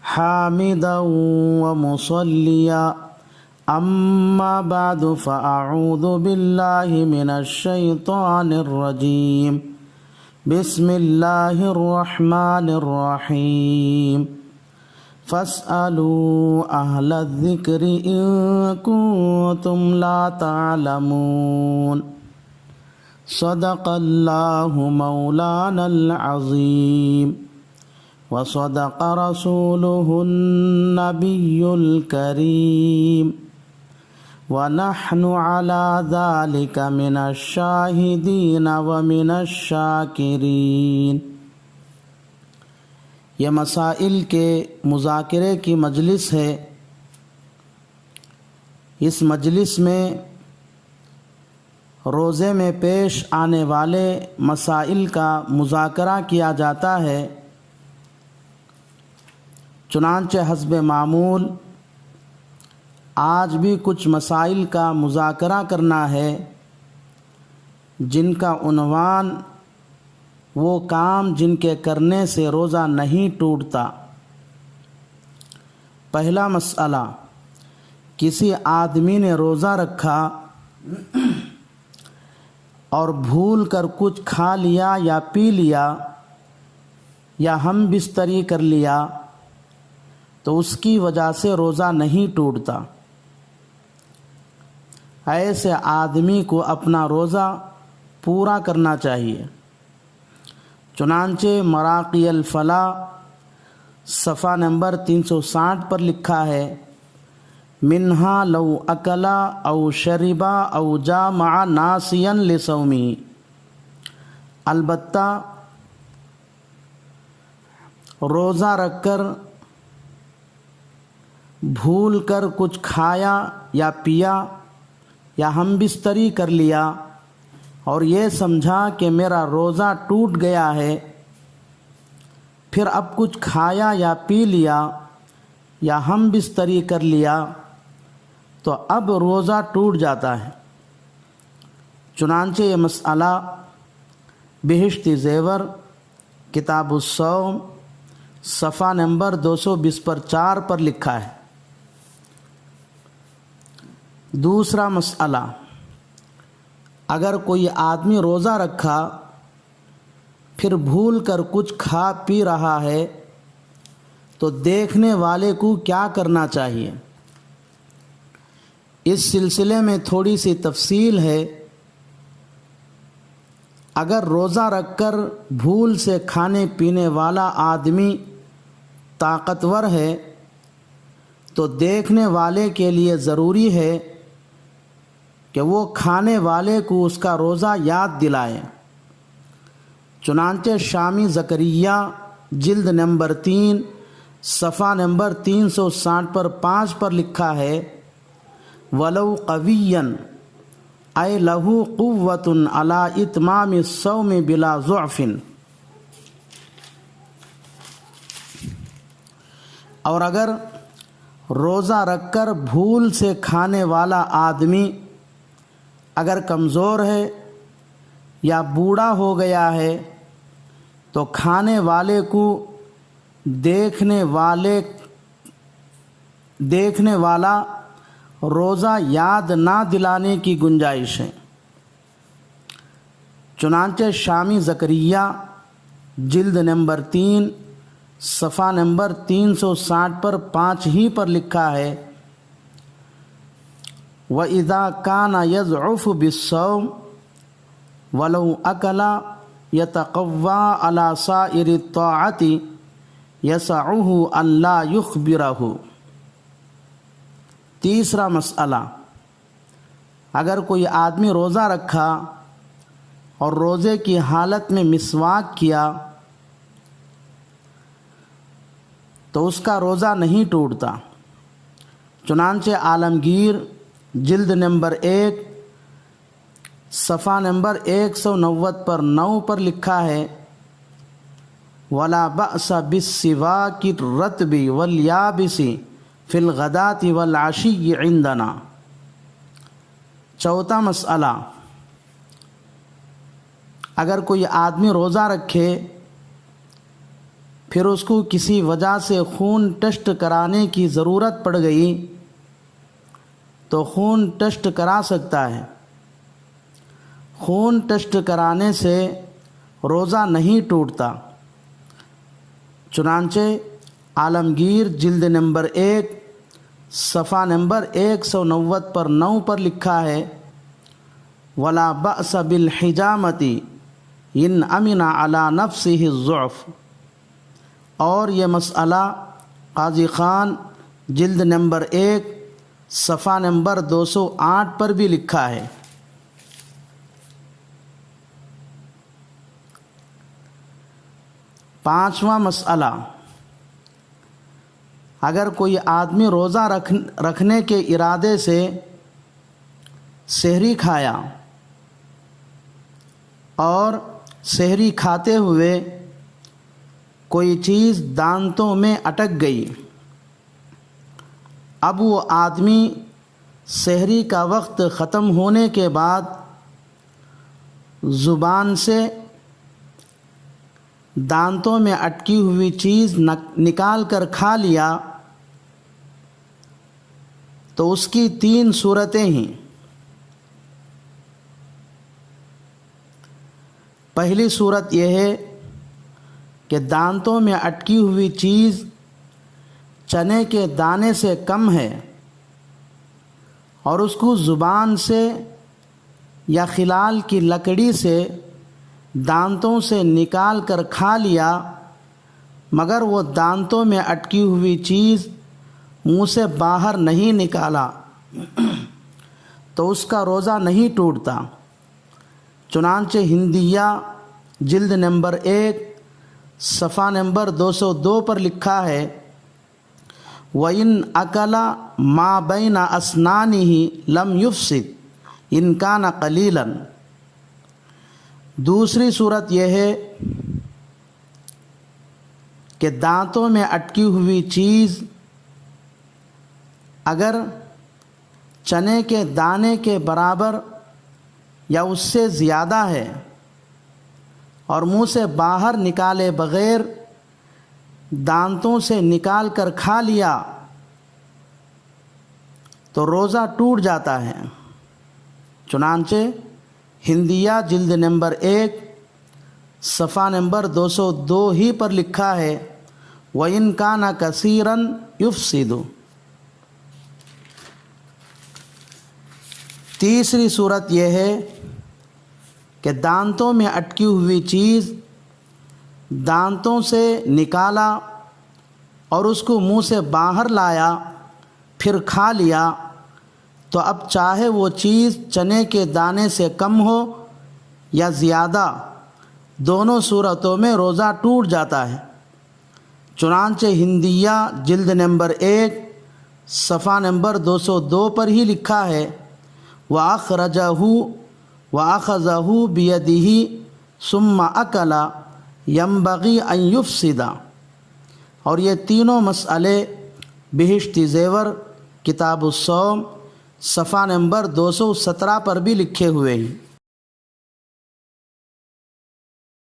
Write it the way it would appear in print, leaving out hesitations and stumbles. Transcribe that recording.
حامدا ومصليا أما بعد فأعوذ بالله من الشيطان الرجيم بسم الله الرحمن الرحيم فاسألوا أهل الذكر إن كنتم لا تعلمون صدق الله مولانا العظيم وصدق رسوله النبي الكريم ونحن على ذلك من الشاهدين ومن الشاکرین۔ یہ مسائل کے مذاکرے کی مجلس ہے۔ اس مجلس میں روزے میں پیش آنے والے مسائل کا مذاکرہ کیا جاتا ہے۔ چنانچہ حسب معمول آج بھی کچھ مسائل کا مذاکرہ کرنا ہے جن کا عنوان وہ کام جن کے کرنے سے روزہ نہیں ٹوٹتا۔ پہلا مسئلہ، کسی آدمی نے روزہ رکھا اور بھول کر کچھ کھا لیا یا پی لیا یا ہم بستری کر لیا تو اس کی وجہ سے روزہ نہیں ٹوٹتا۔ ایسے آدمی کو اپنا روزہ پورا کرنا چاہیے۔ چنانچہ مراقی الفلاح صفحہ نمبر 360 پر لکھا ہے، منہا لو اکلا او شربا او جامع ناسیا لصومی، البتہ روزہ رکھ کر بھول کر کچھ کھایا یا پیا یا ہم بستری کر لیا اور یہ سمجھا کہ میرا روزہ ٹوٹ گیا ہے، پھر اب کچھ کھایا یا پی لیا یا ہم بستری کر لیا تو اب روزہ ٹوٹ جاتا ہے۔ چنانچہ یہ مسئلہ بہشتی زیور کتاب الصوم صفحہ نمبر 224 پر لکھا ہے۔ دوسرا مسئلہ، اگر کوئی آدمی روزہ رکھا پھر بھول کر کچھ کھا پی رہا ہے تو دیکھنے والے کو کیا کرنا چاہیے؟ اس سلسلے میں تھوڑی سی تفصیل ہے۔ اگر روزہ رکھ کر بھول سے کھانے پینے والا آدمی طاقتور ہے تو دیکھنے والے کے لیے ضروری ہے کہ وہ کھانے والے کو اس کا روزہ یاد دلائے۔ چنانچہ شامی زکریا جلد نمبر 3 صفحہ نمبر 360 پر 5 پر لکھا ہے، وَلَوْ قَوِيًّا اَيْ لَهُ قُوَّةٌ عَلَىٰ إِتْمَامِ الصَّوْمِ بِلَا ضُعْفٍ۔ اور اگر روزہ رکھ کر بھول سے کھانے والا آدمی اگر کمزور ہے یا بوڑھا ہو گیا ہے تو کھانے والے کو دیکھنے والا روزہ یاد نہ دلانے کی گنجائش ہے۔ چنانچہ شامی زکریا جلد نمبر 3 صفحہ نمبر 360 پر 5 ہی پر لکھا ہے، وَإِذَا كَانَ يَضْعُفُ بِالصَّوْمِ وَلَوْ أَكَلَ يَتَقَوَّى عَلَى سَائِرِ الطَّاعَةِ يَسَعُهُ أَنْ لَا يُخْبِرَهُ۔ تیسرا مسئلہ، اگر کوئی آدمی روزہ رکھا اور روزے کی حالت میں مسواک کیا تو اس کا روزہ نہیں ٹوٹتا۔ چنانچہ عالمگیر جلد نمبر 1 صفحہ نمبر 190 پر 9 پر لکھا ہے، وَلَا بَأْسَ بِالسِّوَاكِ الرَّطْبِ وَالْيَابِسِ فِي الْغَدَاةِ وَالْعَشِيِّ عِنْدَنَا۔ چوتھا مسئلہ، اگر کوئی آدمی روزہ رکھے پھر اس کو کسی وجہ سے خون ٹیسٹ کرانے کی ضرورت پڑ گئی تو خون ٹیسٹ کرا سکتا ہے۔ خون ٹیسٹ کرانے سے روزہ نہیں ٹوٹتا۔ چنانچہ عالمگیر جلد نمبر 1 صفحہ نمبر 190 پر 9 پر لکھا ہے وَلَا بَأْسَ بِالْحِجَامَةِ إِنْ أَمِنَ عَلَى نَفْسِهِ الضُّعْفَ۔ اور یہ مسئلہ قاضی خان جلد نمبر 1 صفحہ نمبر 208 پر بھی لکھا ہے۔ پانچواں مسئلہ، اگر کوئی آدمی روزہ رکھنے کے ارادے سے سحری کھایا اور سحری کھاتے ہوئے کوئی چیز دانتوں میں اٹک گئی، اب وہ آدمی سحری کا وقت ختم ہونے کے بعد زبان سے دانتوں میں اٹکی ہوئی چیز نکال کر کھا لیا تو اس کی 3 صورتیں ہیں۔ پہلی صورت یہ ہے کہ دانتوں میں اٹکی ہوئی چیز چنے کے دانے سے کم ہے اور اس کو زبان سے یا خلال کی لکڑی سے دانتوں سے نکال کر کھا لیا، مگر وہ دانتوں میں اٹکی ہوئی چیز منہ سے باہر نہیں نکالا تو اس کا روزہ نہیں ٹوٹتا۔ چنانچہ ہندیہ جلد نمبر 1 صفحہ نمبر 202 پر لکھا ہے وَإِنْ أَكَلَ مَا بَيْنَ أَسْنَانِهِ لَمْ يُفْسِدْ إِنْ كَانَ قَلِيلًا۔ دوسری صورت یہ ہے کہ دانتوں میں اٹکی ہوئی چیز اگر چنے کے دانے کے برابر یا اس سے زیادہ ہے اور منہ سے باہر نکالے بغیر دانتوں سے نکال کر کھا لیا تو روزہ ٹوٹ جاتا ہے۔ چنانچہ ہندیہ جلد نمبر 1 صفحہ نمبر 202 ہی پر لکھا ہے وَإِنْ كَانَ كَثِيرًا يُفْسِدُ۔ تیسری صورت یہ ہے کہ دانتوں میں اٹکی ہوئی چیز دانتوں سے نکالا اور اس کو منہ سے باہر لایا پھر کھا لیا تو اب چاہے وہ چیز چنے کے دانے سے کم ہو یا زیادہ، دونوں صورتوں میں روزہ ٹوٹ جاتا ہے۔ چنانچہ ہندیہ جلد نمبر 1 صفحہ نمبر 202 پر ہی لکھا ہے وَأَخْرَجَهُ وَأَخَذَهُ بِيَدِهِ ثُمَّ أَكَلَ يَنبَغِي أَن يُفْسِدَ۔ اور یہ تینوں مسئلے بہشتی زیور کتاب الصوم صفحہ نمبر 217 پر بھی لکھے ہوئے ہیں۔